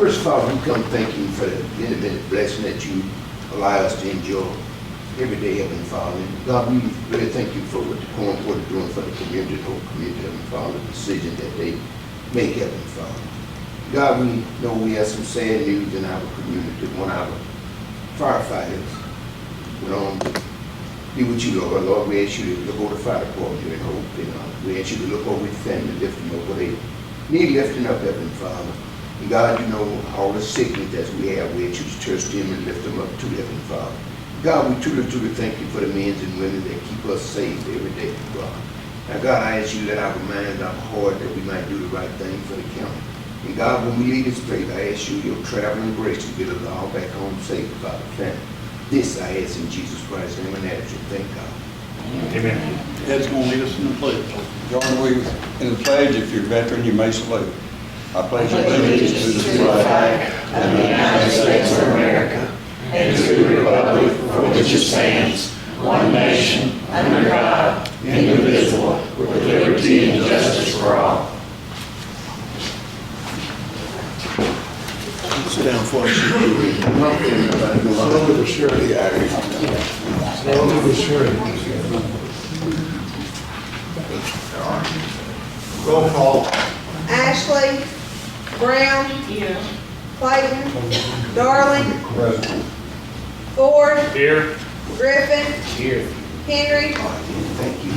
First of all, we come thank you for the infinite blessing that you allow us to enjoy every day, Heavenly Father. And God, we really thank you for what the Quorum Court is doing for the community, the whole community, Heavenly Father, the decision that they make, Heavenly Father. God, we know we have some sad news in our community. One of our firefighters went on to be with you, Lord. Lord, we ask you to look over the fire department here in Hope. And we ask you to look over the family, lift them up where they need lifting up, Heavenly Father. And God, you know all the sickness that we have. We ask you to touch them and lift them up to Heavenly Father. God, we truly thank you for the men and women that keep us safe every day, God. Now, God, I ask you to let our minds, our heart, that we might do the right thing for the county. And God, when we leave this place, I ask you your traveling grace to get us all back home safe with our family. This I ask in Jesus Christ's name and ask you. Thank God. Amen. Ed's going to lead us in the pledge. Join we in the pledge. If you're a veteran, you may salute. I pledge allegiance to the flag of the United States of America and to the republic for which it stands, one nation, under God, indivisible, with liberty and justice for all. Sit down for us. Slowly but surely. Slowly but surely. Roll call. Ashley, Brown, Clayton, Darling, Ford, Here. Griffin, Here. Henry, Thank you.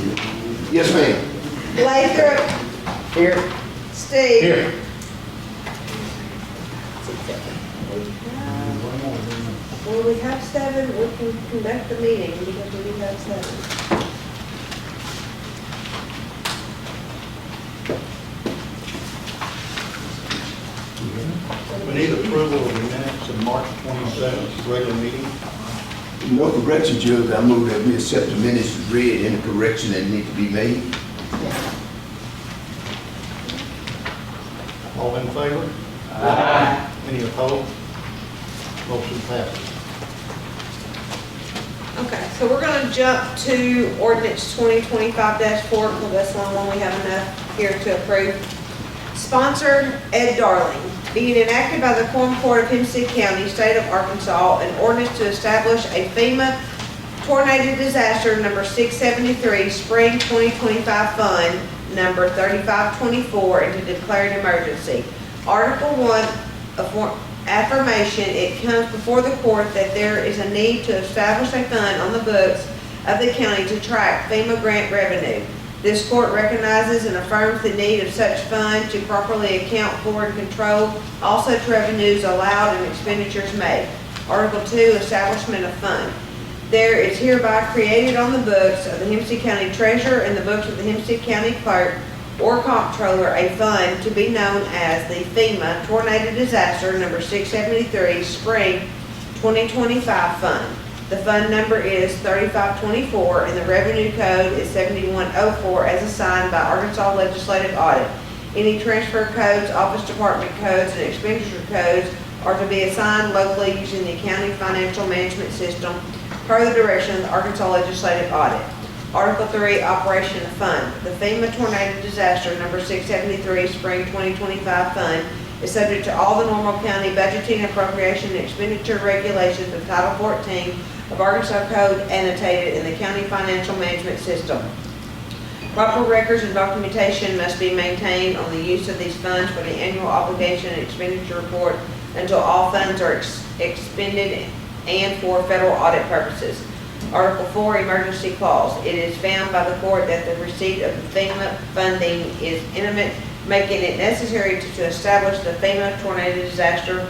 Yes, ma'am. Lathrop, Here. Steve. Here. Well, we have 7, we can conduct the meeting because we do have 7. We need approval of the minutes of March 27th, regular meeting. No correction, Judge. I move that we accept the minutes as read and the correction that need to be made. All in favor? Aye. Any opposed? Motion passes. Okay, so we're gonna jump to ordinance 2025-4, because that's the only one we have enough here to approve. Sponsored, Ed Darling. Being enacted by the Quorum Court of Hempstead County, State of Arkansas, an ordinance to establish a FEMA tornado disaster number 673, spring 2025 fund number 3524, and to declare an emergency. Article 1, affirmation, it comes before the court that there is a need to establish a fund on the books of the county to track FEMA grant revenue. This court recognizes and affirms the need of such fund to properly account for and control all such revenues allowed and expenditures made. Article 2, establishment of fund. There is hereby created on the books of the Hempstead County Treasurer and the books of the Hempstead County Clerk or Comptroller a fund to be known as the FEMA Tornado Disaster number 673 Spring 2025 Fund. The fund number is 3524 and the revenue code is 7104 as assigned by Arkansas Legislative Audit. Any transfer codes, office department codes, and expenditure codes are to be assigned locally using the county financial management system per the direction of the Arkansas Legislative Audit. Article 3, operation of fund. The FEMA Tornado Disaster number 673 Spring 2025 Fund is subject to all the normal county budgeting, appropriation, and expenditure regulations of Title 14 of Arkansas Code annotated in the county financial management system. Proper records and documentation must be maintained on the use of these funds for the annual obligation and expenditure report until all funds are expended and for federal audit purposes. Article 4, emergency clause. It is found by the court that the receipt of the FEMA funding is intimate, making it necessary to establish the FEMA tornado disaster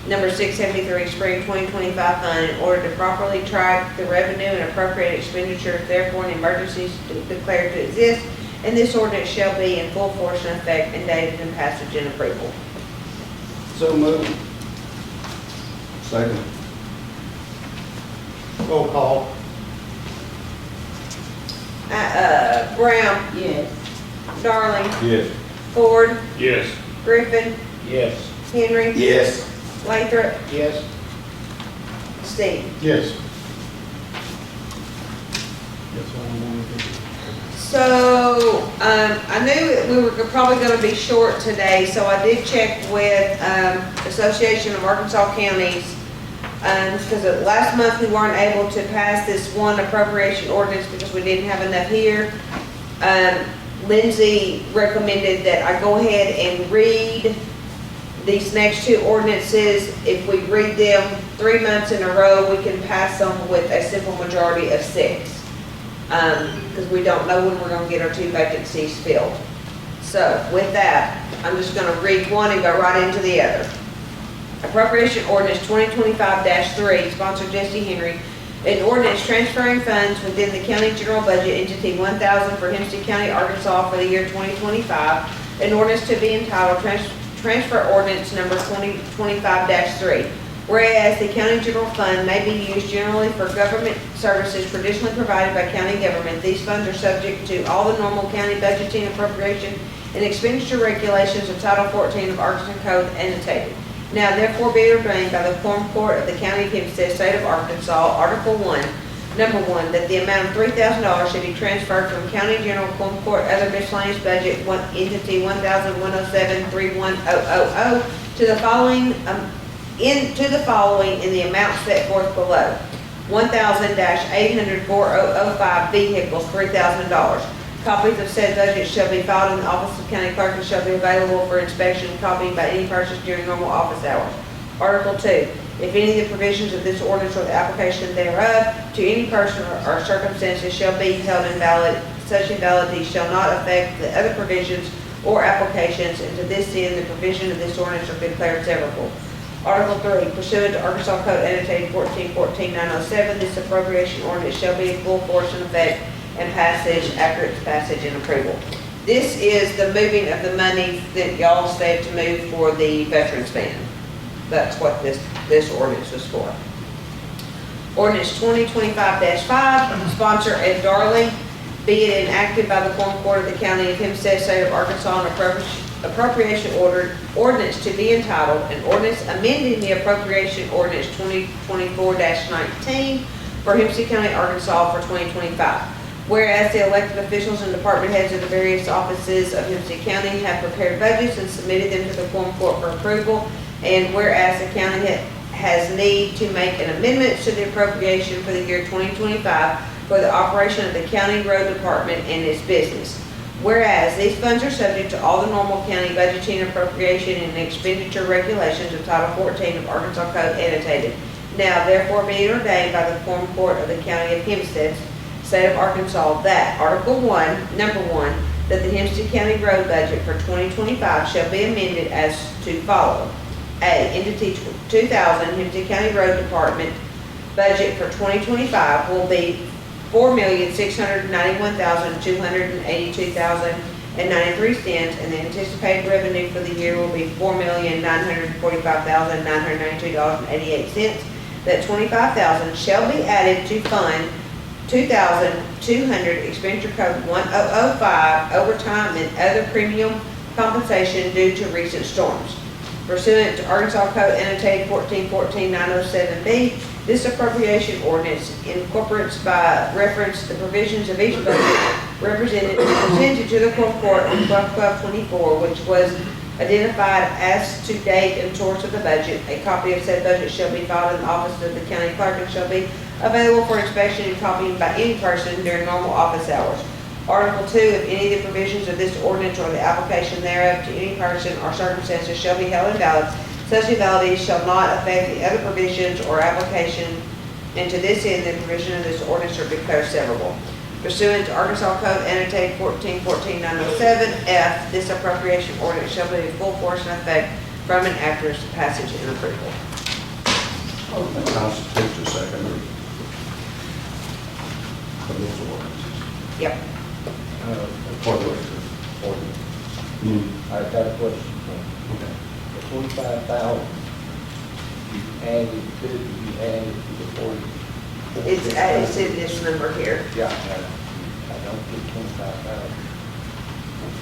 number 673 spring 2025 fund in order to properly track the revenue and appropriate expenditures. Therefore, an emergency is declared to exist, and this ordinance shall be in full force and effect and dated in passage and approval. So moved. Second. Roll call. Brown, Yes. Darling, Yes. Ford, Yes. Griffin, Yes. Henry, Yes. Lathrop, Yes. Steve. Yes. So I knew that we were probably gonna be short today, so I did check with, Association of Arkansas Counties. Because last month we weren't able to pass this one appropriation ordinance because we didn't have enough here. Lindsay recommended that I go ahead and read these next two ordinances. If we read them 3 months in a row, we can pass them with a simple majority of 6. Because we don't know when we're gonna get our 2 vacancies filled. So with that, I'm just gonna read one and go right into the other. Appropriation Ordinance 2025-3, sponsored Jesse Henry. An ordinance transferring funds within the county general budget entity 1,000 for Hempstead County, Arkansas for the year 2025. An ordinance to be entitled Transfer Ordinance Number 2025-3. Whereas the county general fund may be used generally for government services traditionally provided by county government, these funds are subject to all the normal county budgeting, appropriation, and expenditure regulations of Title 14 of Arkansas Code annotated. Now therefore be ordained by the Quorum Court of the County of Hempstead, State of Arkansas, Article 1, Number 1, that the amount of $3,000 should be transferred from County General Quorum Court other miscellaneous budget entity 1,107-31000 to the following in the amount set forth below. 1,000-800-4005 vehicles, $3,000. Copies of said budget shall be filed in the office of county clerk and shall be available for inspection and copying by any person during normal office hours. Article 2, if any of the provisions of this ordinance or the application thereof to any person or circumstances shall be held invalid, such invalidity shall not affect the other provisions or applications, and to this end, the provision of this ordinance are declared severable. Article 3, pursuant to Arkansas Code annotated 14-14-907, this appropriation ordinance shall be in full force and effect and passage after its passage and approval. This is the moving of the money that y'all said to move for the veterans fund. That's what this ordinance was for. Ordinance 2025-5, sponsor Ed Darling, be it enacted by the Quorum Court of the County of Hempstead, State of Arkansas, an appropriation ordinance to be entitled, an ordinance amending the appropriation ordinance 2024-19 for Hempstead County, Arkansas for 2025. Whereas the elected officials and department heads of the various offices of Hempstead County have prepared budgets and submitted them to the Quorum Court for approval, and whereas the county has need to make an amendment to the appropriation for the year 2025 for the operation of the county road department and its business. Whereas these funds are subject to all the normal county budgeting, appropriation, and expenditure regulations of Title 14 of Arkansas Code annotated. Now therefore be it ordained by the Quorum Court of the County of Hempstead, State of Arkansas, that Article 1, Number 1, that the Hempstead County road budget for 2025 shall be amended as to follow. A, Entity 2000 Hempstead County Road Department budget for 2025 will be $4,691,282,093, and the anticipated revenue for the year will be $4,945,992.88. That $25,000 shall be added to Fund 2,200 Expenditure Code 1005 overtime and other premium compensation due to recent storms. Pursuant to Arkansas Code annotated 14-14-907B, this appropriation ordinance incorporates by reference the provisions of each budget presented to the Quorum Court on 12/12/24, which was identified as to date and source of the budget. A copy of said budget shall be filed in the office of the county clerk and shall be available for inspection and copying by any person during normal office hours. Article 2, if any of the provisions of this ordinance or the application thereof to any person or circumstances shall be held invalid, such invalidity shall not affect the other provisions or application, and to this end, the provision of this ordinance are declared severable. Pursuant to Arkansas Code annotated 14-14-907F, this appropriation ordinance shall be in full force and effect from and after its passage and approval. Constitutes a second reading of those ordinances. Yep. For the ordinance. I've got a question. Okay. The 25,000, you added to the 40. It's in this number here. Yeah, I don't get 25,000.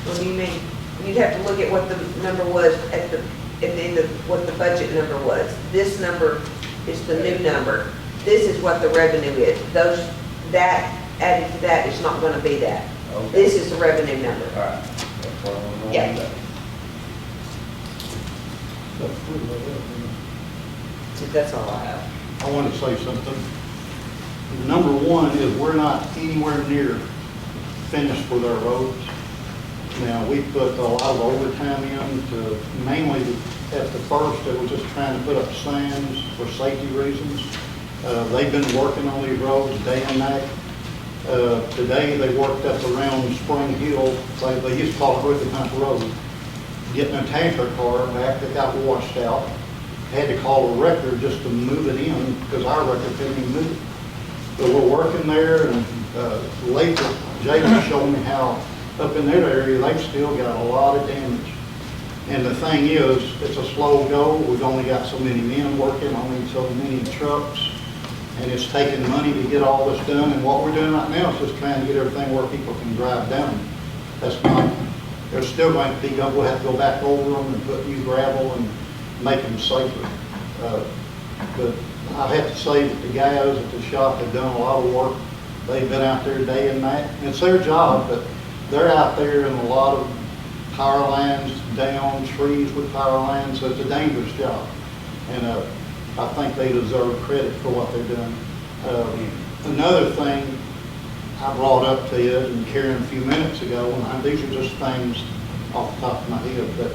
What do you mean? You'd have to look at what the number was at the end of what the budget number was. This number is the new number. This is what the revenue is. That added to that is not going to be that. Okay. This is the revenue number. All right, that's what I want to know. Yeah. That's all I have. I want to say something. Number one is we're not anywhere near finished with our roads. Now, we put a lot of overtime in to, mainly at the first, it was just trying to put up signs for safety reasons. They've been working on these roads day and night. Today, they worked up around Spring Hill, they used to call it Ruby Hunt Road, getting a tanker car back that got washed out. Had to call a wrecker just to move it in because our wrecker couldn't even move it. So we're working there, and later, Jason showed me how up in that area, they've still got a lot of damage. And the thing is, it's a slow go. We've only got so many men working, only so many trucks. And it's taking money to get all this done. And what we're doing right now is just trying to get everything where people can drive down. That's not, there's still going to be, we'll have to go back over them and put new gravel and make them safer. But I have to say that the guys at the shop have done a lot of work. They've been out there day and night. And it's their job, but they're out there in a lot of power lines, down trees with power lines, so it's a dangerous job. And I think they deserve credit for what they're doing. Another thing I brought up to you and Karen a few minutes ago, and these are just things off the top of my head, but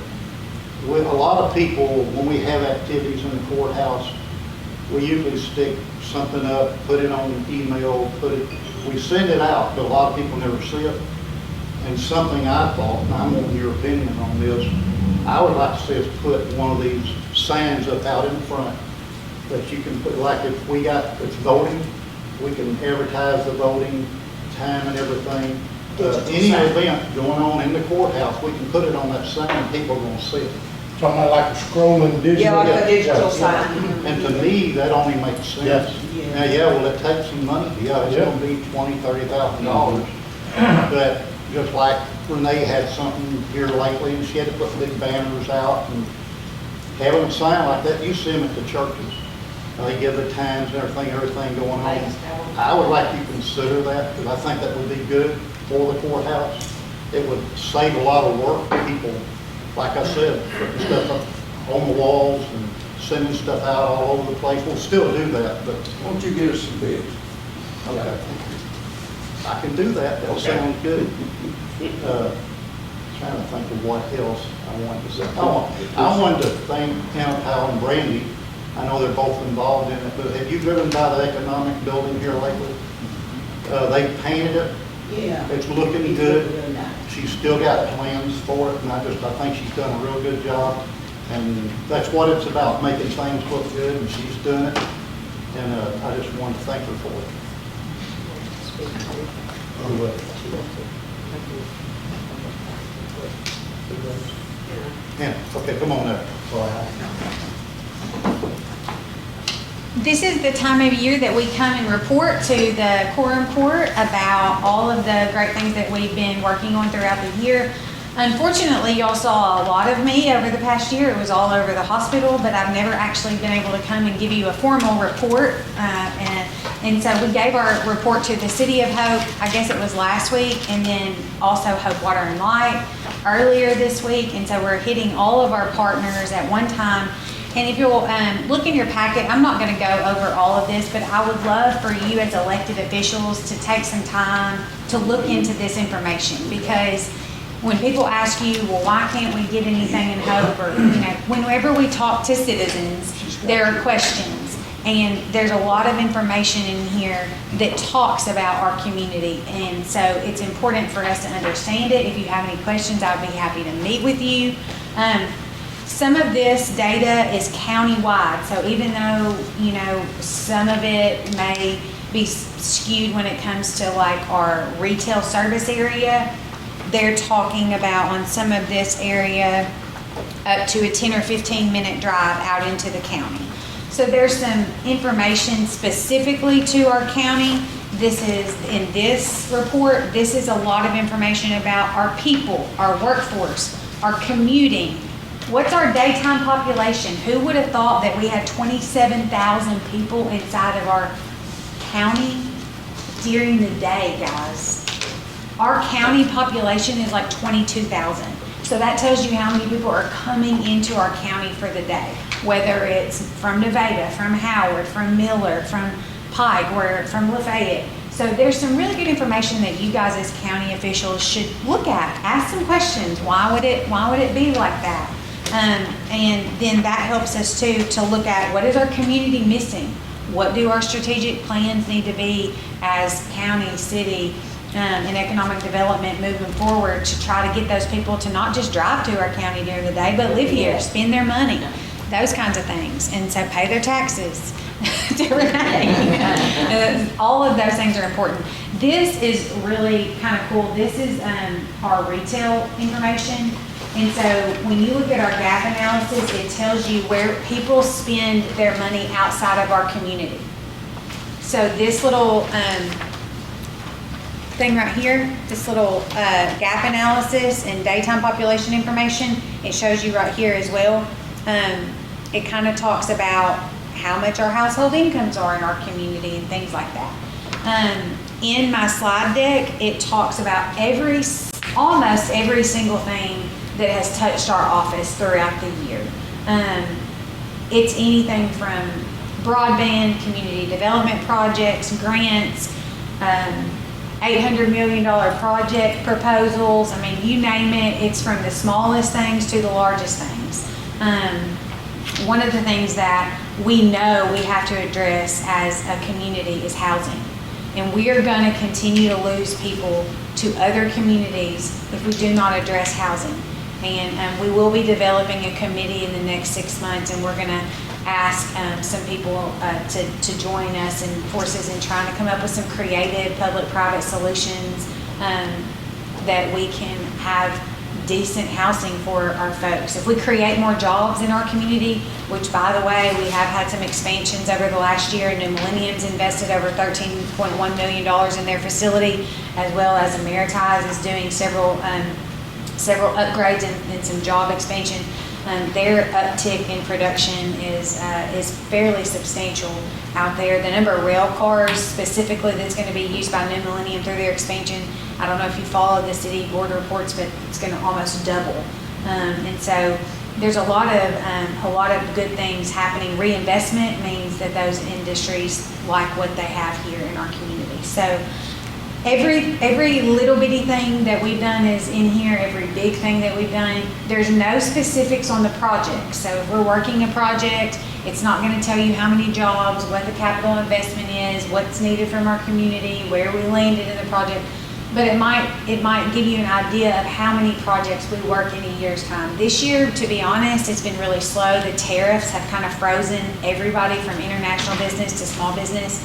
with a lot of people, when we have activities in the courthouse, we usually stick something up, put it on email, we send it out, but a lot of people never see it. And something I thought, and I'm wanting your opinion on this, I would like to see us put one of these signs up out in front that you can put, like if we got, it's voting, we can advertise the voting time and everything. Any event going on in the courthouse, we can put it on that sign and people are going to see it. Talking about like a scrolling digital. Yeah, like a digital Yeah. sign. And to me, that only makes sense. Yes. Now, yeah, well, it takes some money, yeah, it's Yeah. gonna be $20,000, $30,000. But just like Renee had something here lately, and she had to put big banners out, and having a sign like that, you see them at the churches. They give the times and everything going on. I would like you to consider that, because I think that would be good for the courthouse. It would save a lot of work for people, like I said, putting stuff up on the walls and sending stuff out all over the place. We'll still do that, but Why don't you get us some bids? okay. I can do that, that sounds good. Trying to think of what else I wanted to say. Oh, I wanted to thank Hannah, Powell, and Brandy. I know they're both involved in it, but have you driven by the economic building here lately? They painted it. Yeah. It's looking good. Real nice. She's still got plans for it, and I think she's done a real good job. And that's what it's about, making things look good, and she's doing it. And I just wanted to thank her for it. Yeah, okay, come on now. This is the time of year that we come and report to the Quorum Court about all of the great things that we've been working on throughout the year. Unfortunately, y'all saw a lot of me over the past year. It was all over the hospital, but I've never actually been able to come and give you a formal report. And so we gave our report to the City of Hope, I guess it was last week, and then also Hope Water and Light earlier this week. And so we're hitting all of our partners at one time. And if you'll look in your packet, I'm not going to go over all of this, but I would love for you as elected officials to take some time to look into this information, because when people ask you, well, why can't we get anything in Hope, or, whenever we talk to citizens, there are questions. And there's a lot of information in here that talks about our community. And so it's important for us to understand it. If you have any questions, I'd be happy to meet with you. Some of this data is countywide. So even though, some of it may be skewed when it comes to like our retail service area, they're talking about on some of this area up to a 10 or 15 minute drive out into the county. So there's some information specifically to our county. This is in this report. This is a lot of information about our people, our workforce, our commuting. What's our daytime population? Who would have thought that we had 27,000 people inside of our county during the day, guys? Our county population is like 22,000. So that tells you how many people are coming into our county for the day, whether it's from Nevada, from Howard, from Miller, from Pike, or from Lafayette. So there's some really good information that you guys as county officials should look at. Ask some questions. Why would it be like that? And then that helps us too to look at what is our community missing? What do our strategic plans need to be as county, city, and economic development moving forward to try to get those people to not just drive to our county during the day, but live here, spend their money, those kinds of things. And so pay their taxes to Renee. All of those things are important. This is really kind of cool. This is our retail information. And so when you look at our gap analysis, it tells you where people spend their money outside of our community. So this little thing right here, this little gap analysis and daytime population information, it shows you right here as well. It kind of talks about how much our household incomes are in our community and things like that. In my slide deck, it talks about almost every single thing that has touched our office throughout the year. It's anything from broadband, community development projects, grants, $800 million project proposals. I mean, you name it, it's from the smallest things to the largest things. One of the things that we know we have to address as a community is housing. And we are going to continue to lose people to other communities if we do not address housing. And we will be developing a committee in the next 6 months, and we're going to ask some people to join us and forces in trying to come up with some creative public-private solutions that we can have decent housing for our folks. If we create more jobs in our community, which by the way, we have had some expansions over the last year. New Millennium's invested over $13.1 million in their facility, as well as Ameritise is doing several upgrades and some job expansion. Their uptick in production is fairly substantial out there. The number of rail cars specifically that's going to be used by New Millennium through their expansion, I don't know if you follow the city board reports, but it's going to almost double. And so there's a lot of good things happening. Reinvestment means that those industries like what they have here in our community. So every little bitty thing that we've done is in here, every big thing that we've done. There's no specifics on the project. So if we're working a project, it's not going to tell you how many jobs, what the capital investment is, what's needed from our community, where we landed in the project. But it might give you an idea of how many projects we work in a year's time. This year, to be honest, it's been really slow. The tariffs have kind of frozen everybody from international business to small business.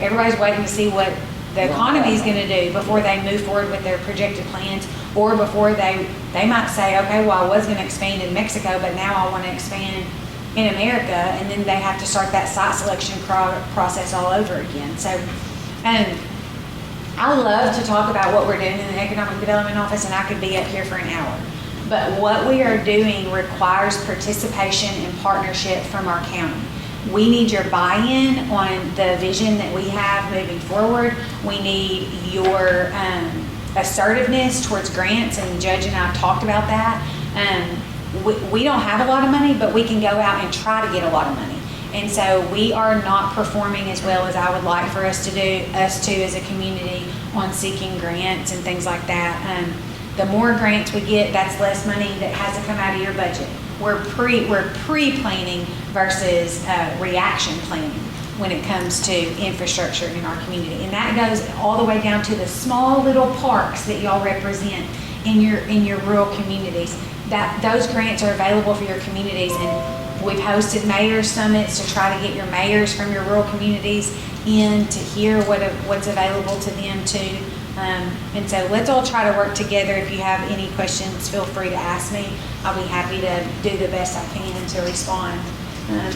Everybody's waiting to see what the economy is going to do before they move forward with their projected plans, or before they might say, okay, well, I was going to expand in Mexico, but now I want to expand in America, and then they have to start that site selection process all over again. So, I love to talk about what we're doing in the Economic Development Office, and I could be up here for an hour. But what we are doing requires participation and partnership from our county. We need your buy-in on the vision that we have moving forward. We need your assertiveness towards grants, and the judge and I have talked about that. We don't have a lot of money, but we can go out and try to get a lot of money. And so we are not performing as well as I would like for us to do, as a community, on seeking grants and things like that. The more grants we get, that's less money that has to come out of your budget. We're pre-planning versus reaction planning when it comes to infrastructure in our community. And that goes all the way down to the small little parks that y'all represent in your rural communities. Those grants are available for your communities, and we've hosted mayor summits to try to get your mayors from your rural communities in to hear what's available to them too. And so let's all try to work together. If you have any questions, feel free to ask me. I'll be happy to do the best I can to respond.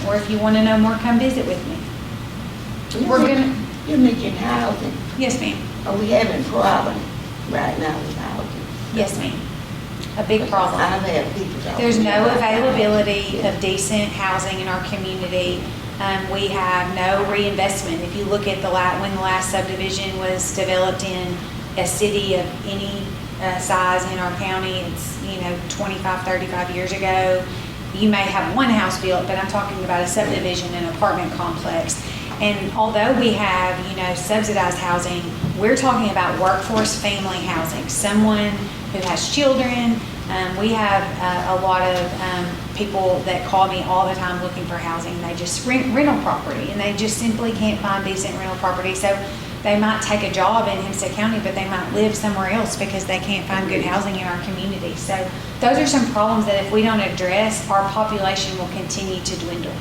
Or if you want to know more, come visit with me. You mentioned housing. Yes, ma'am. Are we having a problem right now with housing? Yes, ma'am. A big problem. I've had people talk There's to me no about availability of decent housing in our community. We have no reinvestment. If you look at when the last subdivision was developed in a city of any size in our county. It's, 25, 35 years ago. You may have one house built, but I'm talking about a subdivision, an apartment complex. And although we have, subsidized housing, we're talking about workforce family housing, someone who has children. We have a lot of people that call me all the time looking for housing. They just rent rental property, and they just simply can't find decent rental property. So they might take a job in Hempstead County, but they might live somewhere else because they can't find good housing in our community. So those are some problems that if we don't address, our population will continue to dwindle.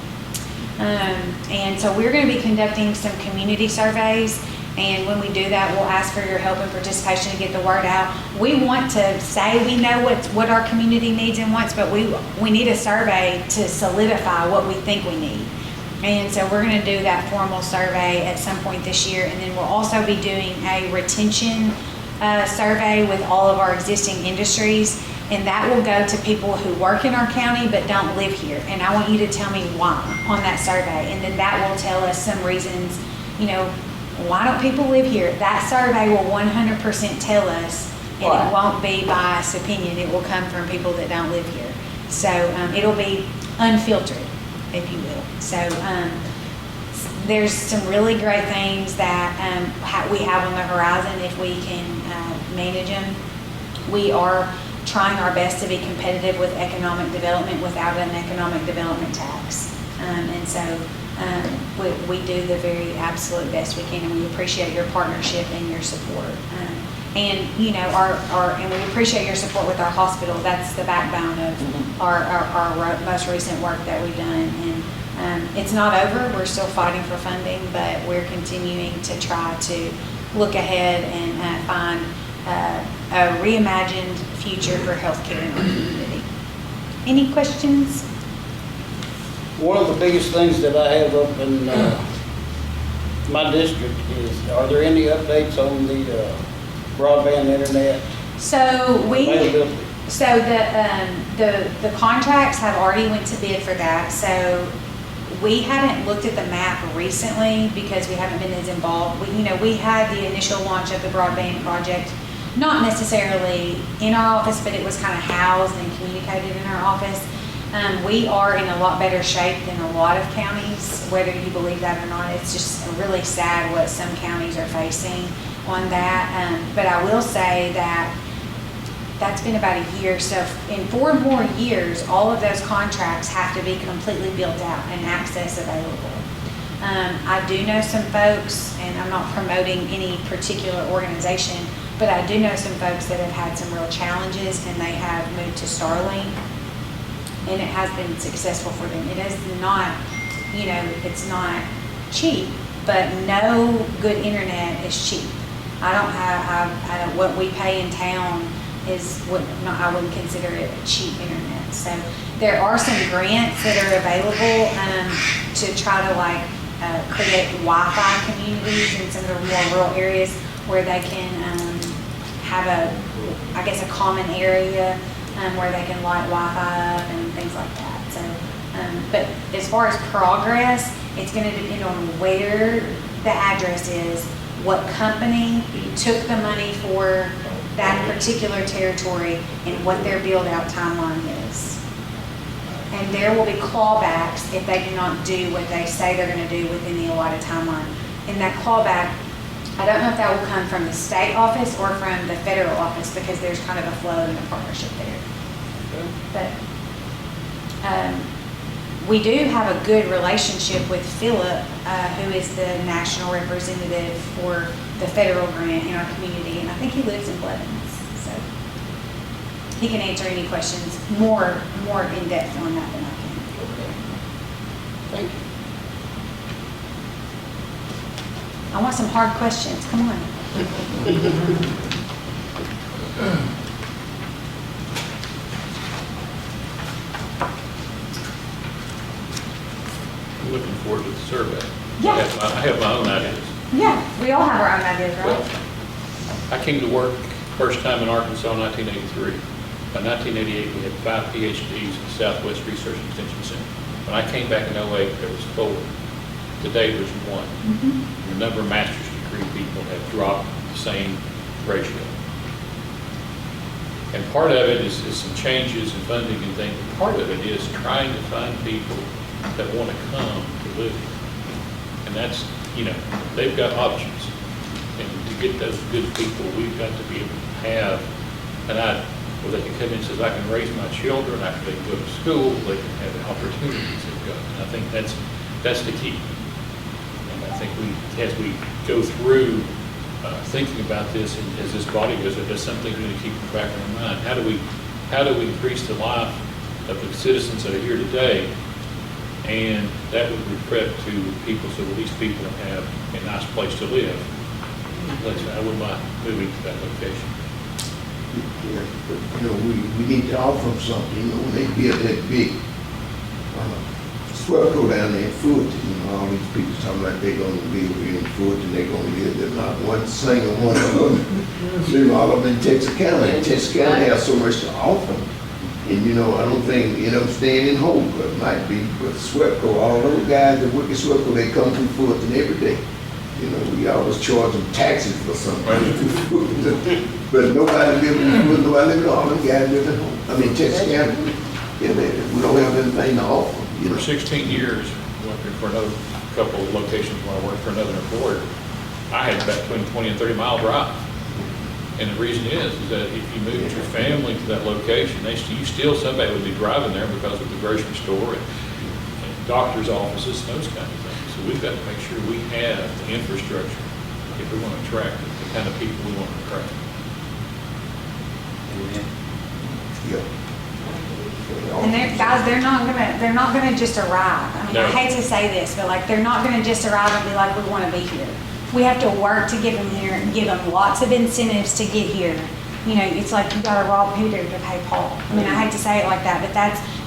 And so we're going to be conducting some community surveys, and when we do that, we'll ask for your help and participation to get the word out. We want to say we know what our community needs and wants, but we need a survey to solidify what we think we need. And so we're going to do that formal survey at some point this year, and then we'll also be doing a retention survey with all of our existing industries, and that will go to people who work in our county but don't live here. And I want you to tell me why on that survey, and then that will tell us some reasons, why don't people live here? That survey will 100% tell us, and it won't be biased opinion. It will come from people that don't live here. So it'll be unfiltered, if you will. So there's some really great things that we have on the horizon if we can manage them. We are trying our best to be competitive with economic development without an economic development tax. And so we do the very absolute best we can, and we appreciate your partnership and your support. And and we appreciate your support with our hospital. That's the backbone of our most recent work that we've done. And it's not over. We're still fighting for funding, but we're continuing to try to look ahead and find a reimagined future for healthcare in our community. Any questions? One of the biggest things that I have up in my district is, are there any updates on the broadband internet So availability? the contracts have already went to bid for that. So we haven't looked at the map recently because we haven't been as involved. We had the initial launch of the broadband project, not necessarily in our office, but it was kind of housed and communicated in our office. We are in a lot better shape than a lot of counties, whether you believe that or not. It's just really sad what some counties are facing on that. But I will say that that's been about a year. So in 4 more years, all of those contracts have to be completely built out and access available. I do know some folks, and I'm not promoting any particular organization, but I do know some folks that have had some real challenges, and they have moved to Starlink, and it has been successful for them. It is not, it's not cheap, but no good internet is cheap. I don't what we pay in town is I wouldn't consider it cheap internet. So there are some grants that are available to try to create Wi-Fi communities in some of the more rural areas where they can have a common area where they can light Wi-Fi up and things like that. So, but as far as progress, it's going to depend on where the address is, what company took the money for that particular territory, and what their build-out timeline is. And there will be clawbacks if they do not do what they say they're going to do within the allotted timeline. And that clawback, I don't know if that will come from the state office or from the federal office, because there's kind of a flow and a partnership there. But we do have a good relationship with Philip, who is the national representative for the federal grant in our community, and I think he lives in Blevins, so he can answer any questions more in depth on that than I can. Okay. Thank you. I want some hard questions. Come on. I'm looking forward to the survey. Yeah. I have my own ideas. Yeah, we all have our own ideas, Well, right? I came to work first time in Arkansas in 1983. By 1988, we had 5 PhDs at the Southwest Research Extension Center. When I came back in 08, there was 4. Today, there's 1. The number of master's degree people have dropped the same ratio. And part of it is some changes in funding and things. Part of it is trying to find people that want to come to live here. And that's, they've got options. And to get those good people, we've got to be able to have where they can come in and says, I can raise my children, they can go to school, they can have the opportunities they've got. And I think that's the key. And I think as we go through thinking about this, and as this body goes, that's something we need to keep in the back of our mind. How do we increase the life of the citizens that are here today? And that would reflect to people, so that these people have a nice place to live. I wouldn't mind moving to that location. Yeah, but, we need to offer them something, when they build that big, Swepco down there in Fulton, all these people talking like they're gonna live here in Fulton, they're gonna live there, not one single one of them. Live all of them in Texas County, and Texas County has so much to offer. And I don't think, staying in Hope, but it might be, but Swepco, all those guys that work at Swepco, they come through Fulton every day. We always charge them taxes for something. But nobody live in Fulton, nobody live in all them guys live in Hope. I mean, Texas County, we don't have anything to offer. For 16 years, working for another couple of locations where I worked for another employer, I had about between 20 and 30 mile drive. And the reason is that if you moved your family to that location, somebody would be driving there because of the grocery store and doctor's offices, those kind of things. So we've got to make sure we have the infrastructure if we want to attract the kind of people we want to attract. Yeah. And they're not gonna just arrive. I mean, No. I hate to say this, but they're not gonna just arrive and be like, we wanna be here. We have to work to get them here and give them lots of incentives to get here. It's like you gotta rob Peter to pay Paul. I mean, I hate to say it like that, but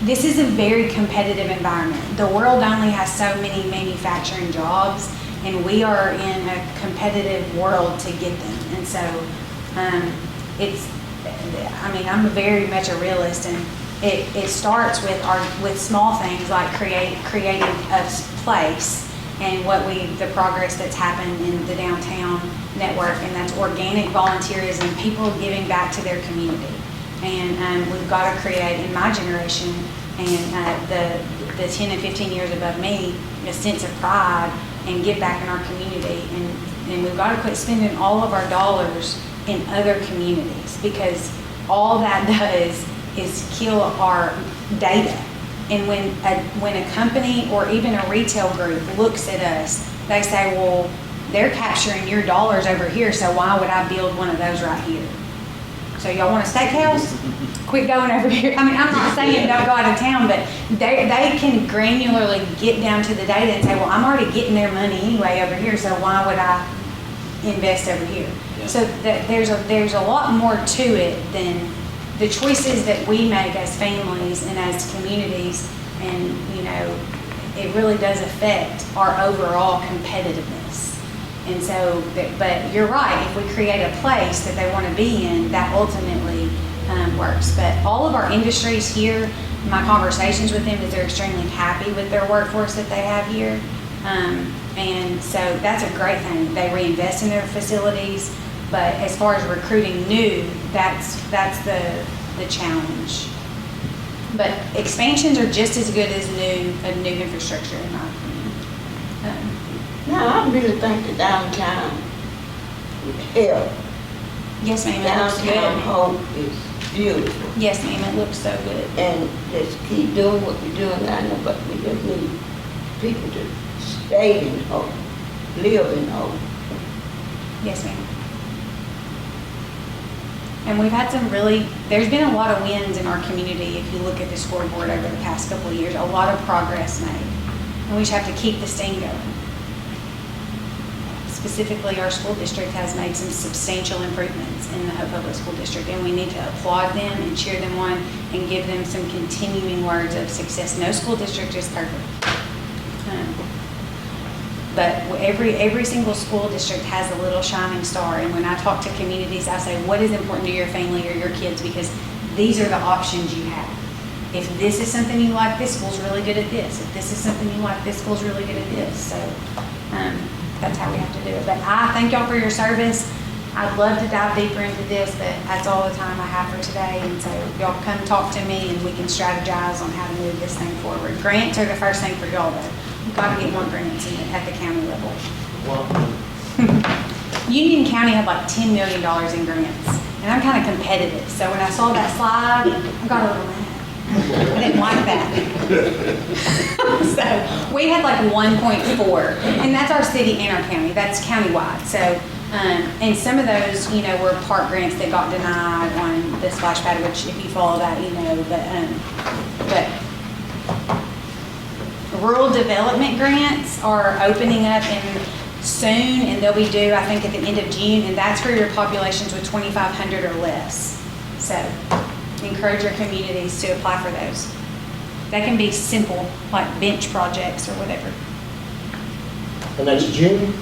this is a very competitive environment. The world only has so many manufacturing jobs, and we are in a competitive world to get them. And so, I'm very much a realist, and it starts with small things like creating a place and the progress that's happened in the downtown network, and that's organic volunteerism, people giving back to their community. And we've got to create, in my generation, and the 10 and 15 years above me, a sense of pride and give back in our community. And we've got to quit spending all of our dollars in other communities, because all that does is kill our data. And when a company or even a retail group looks at us, they say, well, they're capturing your dollars over here, so why would I build one of those right here? So y'all want a steakhouse? Quit going over here. I mean, I'm not saying don't go out of town, but they can granularly get down to the data and say, well, I'm already getting their money anyway over here, so why would I invest over here? Yeah. So there's a lot more to it than the choices that we make as families and as communities, and it really does affect our overall competitiveness. And so, but you're right, if we create a place that they want to be in, that ultimately works. But all of our industries here, my conversations with them is they're extremely happy with their workforce that they have here. And so that's a great thing. They reinvest in their facilities, but as far as recruiting new, that's the challenge. But expansions are just as good as new infrastructure, in my opinion. Now, I really think the downtown would help. Yes, ma'am. It looks Downtown good. Hope is beautiful. Yes, ma'am. It looks so good. And let's keep doing what we're doing now, but we just need people to stay in Hope, live in Hope. Yes, ma'am. And we've had there's been a lot of wins in our community. If you look at the scoreboard over the past couple of years, a lot of progress made. And we just have to keep the steam going. Specifically, our school district has made some substantial improvements in the Hope Public School District, and we need to applaud them and cheer them on and give them some continuing words of success. No school district is perfect. But every single school district has a little shining star. And when I talk to communities, I say, what is important to your family or your kids? Because these are the options you have. If this is something you like, this school's really good at this. If this is something you like, this school's really good at this. So that's how we have to do it. But I thank y'all for your service. I'd love to dive deeper into this, but that's all the time I have for today. And so y'all come talk to me and we can strategize on how to move this thing forward. Grants are the first thing for y'all though. You've got to get more grants at the county level. Union County had like $10 million in grants, and I'm kind of competitive. So when I saw that slide, I got a little mad. I didn't like that. So we had like 1.4, and that's our city and our county. That's countywide. So, and some of those, you know, were park grants that got denied on the splash pad, which if you follow that, you know, but rural development grants are opening up soon, and they'll be due, I think, at the end of June, and that's for your populations with 2,500 or less. So encourage your communities to apply for those. They can be simple, like bench projects or whatever. And that's June?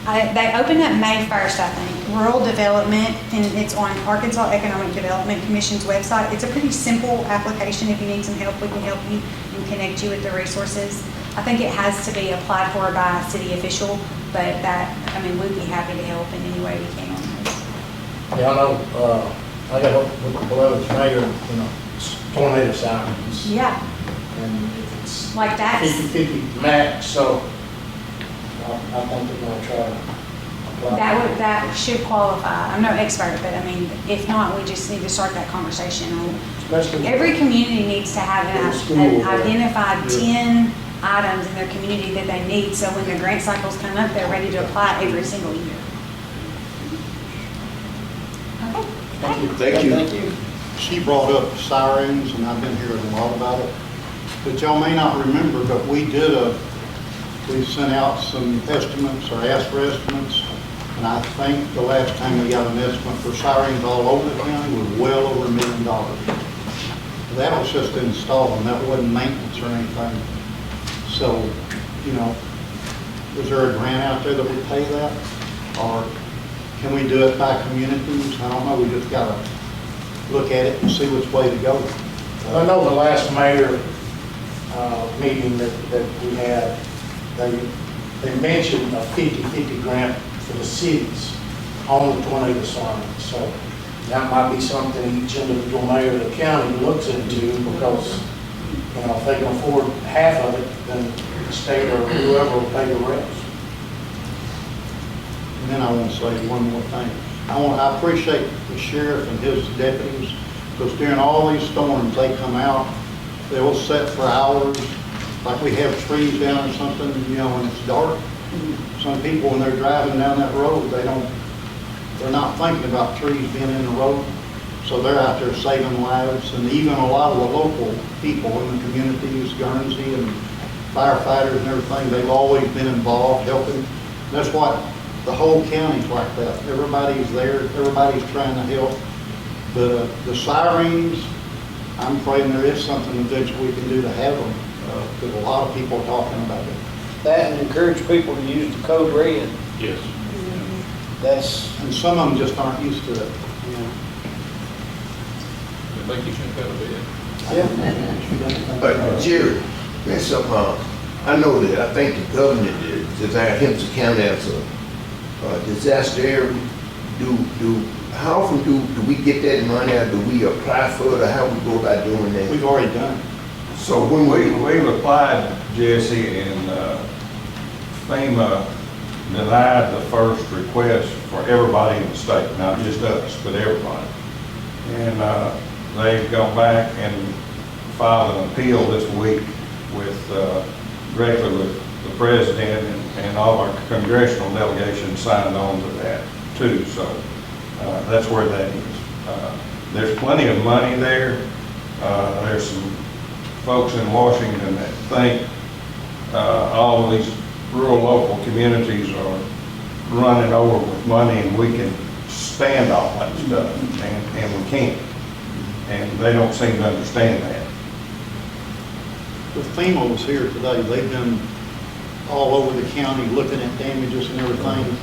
They open up May 1st, I think. Rural development, and it's on Arkansas Economic Development Commission's website. It's a pretty simple application. If you need some help, we can help you and connect you with the resources. I think it has to be applied for by a city official, but that, I mean, we'd be happy to help in any way we can on this. Yeah, I know, I got with the beloved mayor, you know, tornado sirens. Yeah, And if it's like that's, 50/50 max, so I think they're gonna try to apply. that should qualify. I'm no expert, but I mean, if not, we just need to start that conversation on. Especially Every community needs to have In an school, identified yeah. 10 items in their community that they need, so when the grant cycles come up, they're ready to apply every single year. Okay. Thank you. Thank you. Thank you. She brought up sirens, and I've been hearing a lot about it. But y'all may not remember, but we sent out some estimates, or asked for estimates, and I think the last time we got an estimate for sirens all over the county was well over $1 million. That was just installing, that wasn't maintenance or anything. So, you know, is there a grant out there that would pay that? Or can we do it by communities? I don't know, we just gotta look at it and see which way to go. I know the last mayor meeting that we had, they mentioned a 50/50 grant for the cities on the tornado sirens. So that might be something each individual mayor of the county looks into, because, you know, if they can afford half of it, then the state or whoever will pay the rest. And then I want to say one more thing. I appreciate the sheriff and his deputies, because during all these storms, they come out, they will sit for hours, like we have trees down or something, you know, when it's dark. Some people, when they're driving down that road, they're not thinking about trees being in the road. So they're out there saving lives, and even a lot of the local people in the communities, Guernsey and firefighters and everything, they've always been involved helping. That's what the whole county's like that. Everybody's there, everybody's trying to help. The sirens, I'm praying there is something eventually we can do to have them, because a lot of people are talking about it. That and encourage people to use the code red. Yes. And some of them just aren't used to it, you know. It make you jump out of bed. But Jerry, that's something, I know that, I think the government is our Hempstead County as a disaster area. How often do we get that money, or do we apply for it, or how we go about doing that? We've already done it. So when We've applied, Jesse, and FEMA denied the first request for everybody in the state, not just us, but everybody. And they've gone back and filed an appeal this week directly with the president, and all our congressional delegations signed on to that too. So that's where that is. There's plenty of money there. There's some folks in Washington that think all of these rural local communities are running over with money, and we can stand all that stuff, and we can't. And they don't seem to understand that. The FEMA was here today. They've been all over the county looking at damages and everything,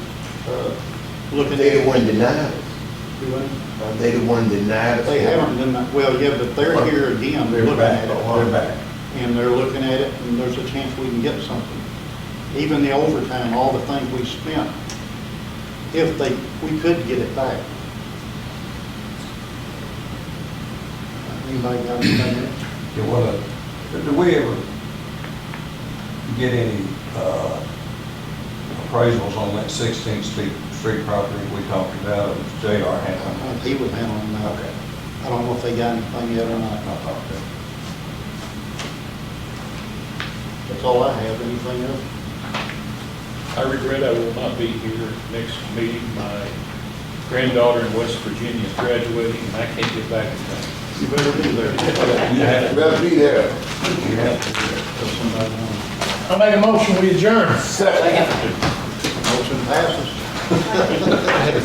looking at. they the one denied it? Doing- Are they the one denied it? They haven't done that, well, yeah, but they're here again, they're They're looking back, at it. they're back. And they're looking at it, and there's a chance we can get something. Even the overtime, all the things we spent, we could get it back. Anybody got anything else? You wanna, do we ever get any, appraisals on that 16th Street property we talked about, or was J.R. handling? He was handling that. Okay. I don't know if they got anything yet or not. Okay. That's all I have. Anything else? I regret I will not be here next meeting. My granddaughter in West Virginia is graduating, and I can't get back in time. You better be there. You have to, Better be there. you have to do that. If somebody wants. I make a motion, we adjourn. Motion passes.